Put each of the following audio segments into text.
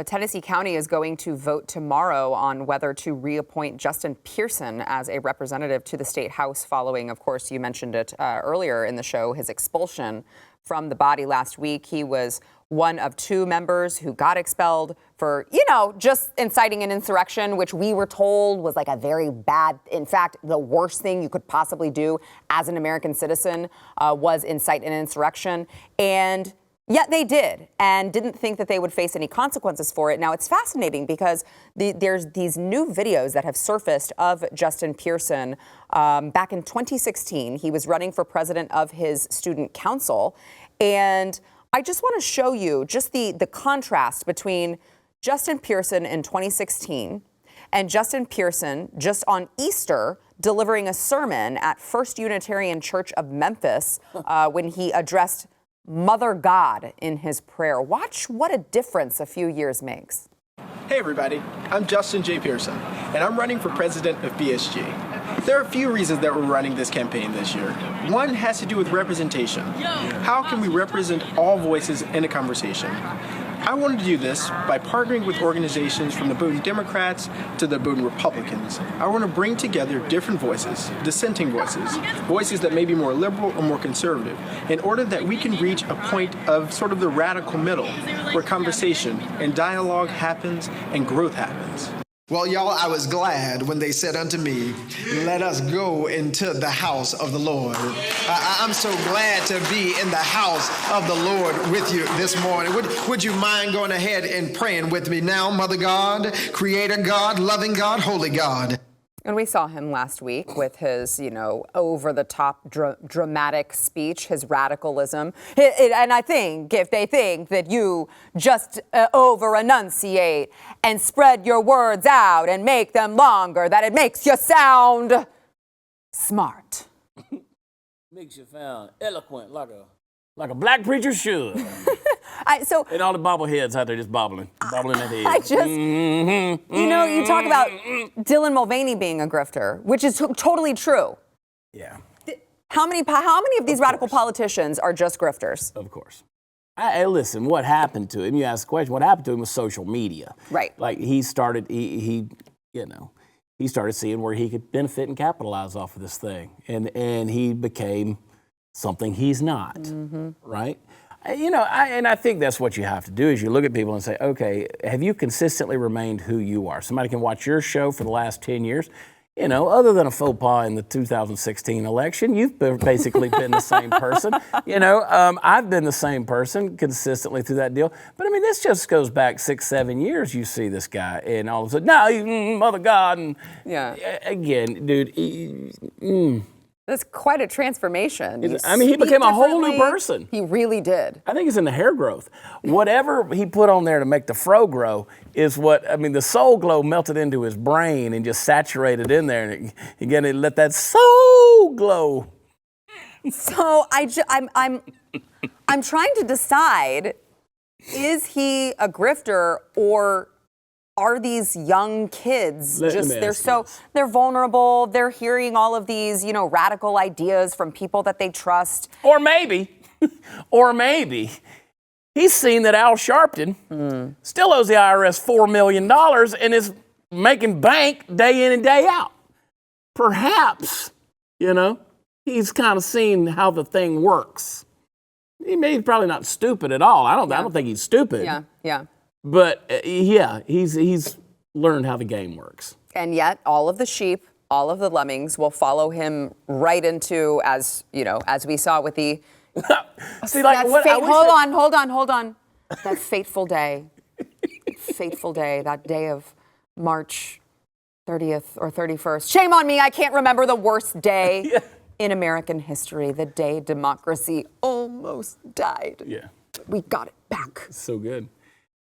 Tennessee County is going to vote tomorrow on whether to reappoint Justin Pearson as a representative to the state house following, of course, you mentioned it earlier in the show, his expulsion from the body last week. He was one of 2 members who got expelled for, just inciting an insurrection, which we were told was like a very bad, in fact, the worst thing you could possibly do as an American citizen was incite an insurrection. And yet they did, and didn't think that they would face any consequences for it. Now, it's fascinating because there's these new videos that have surfaced of Justin Pearson. Back in 2016, he was running for president of his student council. And I just want to show you just the contrast between Justin Pearson in 2016 and Justin Pearson just on Easter delivering a sermon at First Unitarian Church of Memphis when he addressed Mother God in his prayer. Watch what a difference a few years makes. Hey everybody, I'm Justin J. Pearson, and I'm running for president of BSG. There are a few reasons that we're running this campaign this year. One has to do with representation. How can we represent all voices in a conversation? I wanted to do this by partnering with organizations from the Bowdoin Democrats to the Bowdoin Republicans. I want to bring together different voices, dissenting voices, voices that may be more liberal or more conservative, in order that we can reach a point of sort of the radical middle, where conversation and dialogue happens and growth happens. Well, y'all, I was glad when they said unto me, let us go into the house of the Lord. I'm so glad to be in the house of the Lord with you this morning. Would you mind going ahead and praying with me now, Mother God, Creator God, loving God, Holy God? And we saw him last week with his, over-the-top dramatic speech, his radicalism. And I think if they think that you just over-enunciate and spread your words out and make them longer, that it makes you sound smart. Makes you sound eloquent, like a black preacher should. And all the bobbleheads out there just bobbling their heads. You talk about Dylan Mulvaney being a grifter, which is totally true. Yeah. How many of these radical politicians are just grifters? Of course. Listen, what happened to him? You asked the question. What happened to him was social media. Right. Like he started seeing where he could benefit and capitalize off of this thing, and he became something he's not. Mm-hmm. Right. And I think that's what you have to do is you look at people and say, okay, have you consistently remained who you are? Somebody can watch your show for the last 10 years. Other than a faux pas in the 2016 election, you've basically been the same person. I've been the same person consistently through that deal. But, this just goes back 6-7 years. You see this guy, and all of a sudden, no, Mother God. And yeah. Again, dude, That's quite a transformation. He became a whole new person. He really did. I think it's in the hair growth. Whatever he put on there to make the fro grow is the soul glow melted into his brain and just saturated in there. And again, it let that soul glow. So I'm trying to decide, is he a grifter or are these young kids they're vulnerable, they're hearing all of these, radical ideas from people that they trust. Or maybe he's seen that Al Sharpton still owes the IRS $4 million and is making bank day in and day out. Perhaps, he's kind of seen how the thing works. He's probably not stupid at all. I don't think he's stupid. Yeah. But he's learned how the game works. And yet all of the sheep, all of the lemmings will follow him right into, as we saw with the hold on. That fateful day. That day of March 30th or 31st. Shame on me, I can't remember the worst day in American history, the day democracy almost died. Yeah. We got it back. So good.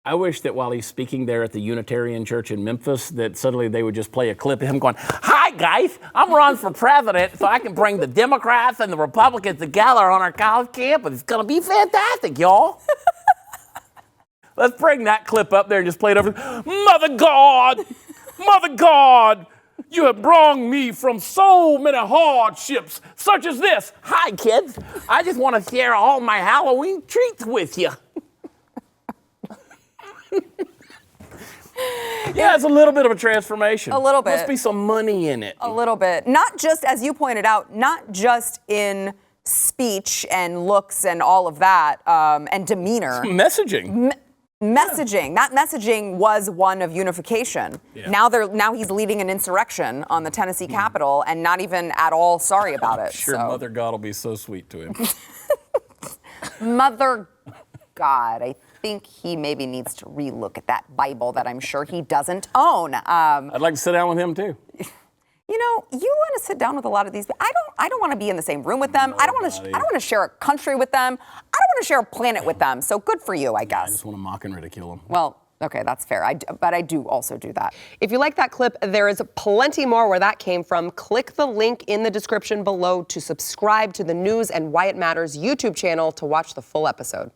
I wish that while he's speaking there at the Unitarian Church in Memphis, that suddenly they would just play a clip of him going, "Hi, guys, I'm running for president so I can bring the Democrats and the Republicans together on our college campus. It's going to be fantastic, y'all." Let's bring that clip up there and just play it over. Mother God, you have brought me from so many hardships, such as this. Hi, kids. I just want to share all my Halloween treats with you. Yeah, it's a little bit of a transformation. A little bit. Must be some money in it. A little bit. Not just, as you pointed out, not just in speech and looks and all of that, and demeanor. Messaging. Messaging. That messaging was one of unification. Yeah. Now he's leading an insurrection on the Tennessee Capitol and not even at all sorry about it. Sure, so. Mother God will be so sweet to him. Mother God, I think he maybe needs to relook at that Bible that I'm sure he doesn't own. I'd like to sit down with him too. You know, you want to sit down with a lot of these. I don't want to be in the same room with them. I don't want to share a country with them. I don't want to share a planet with them. So good for you, I guess. I just want to mock and ridicule them. Well, okay, that's fair. But I do also do that. If you like that clip, there is plenty more where that came from. Click the link in the description below to subscribe to the News and Why It Matters YouTube channel to watch the full episode.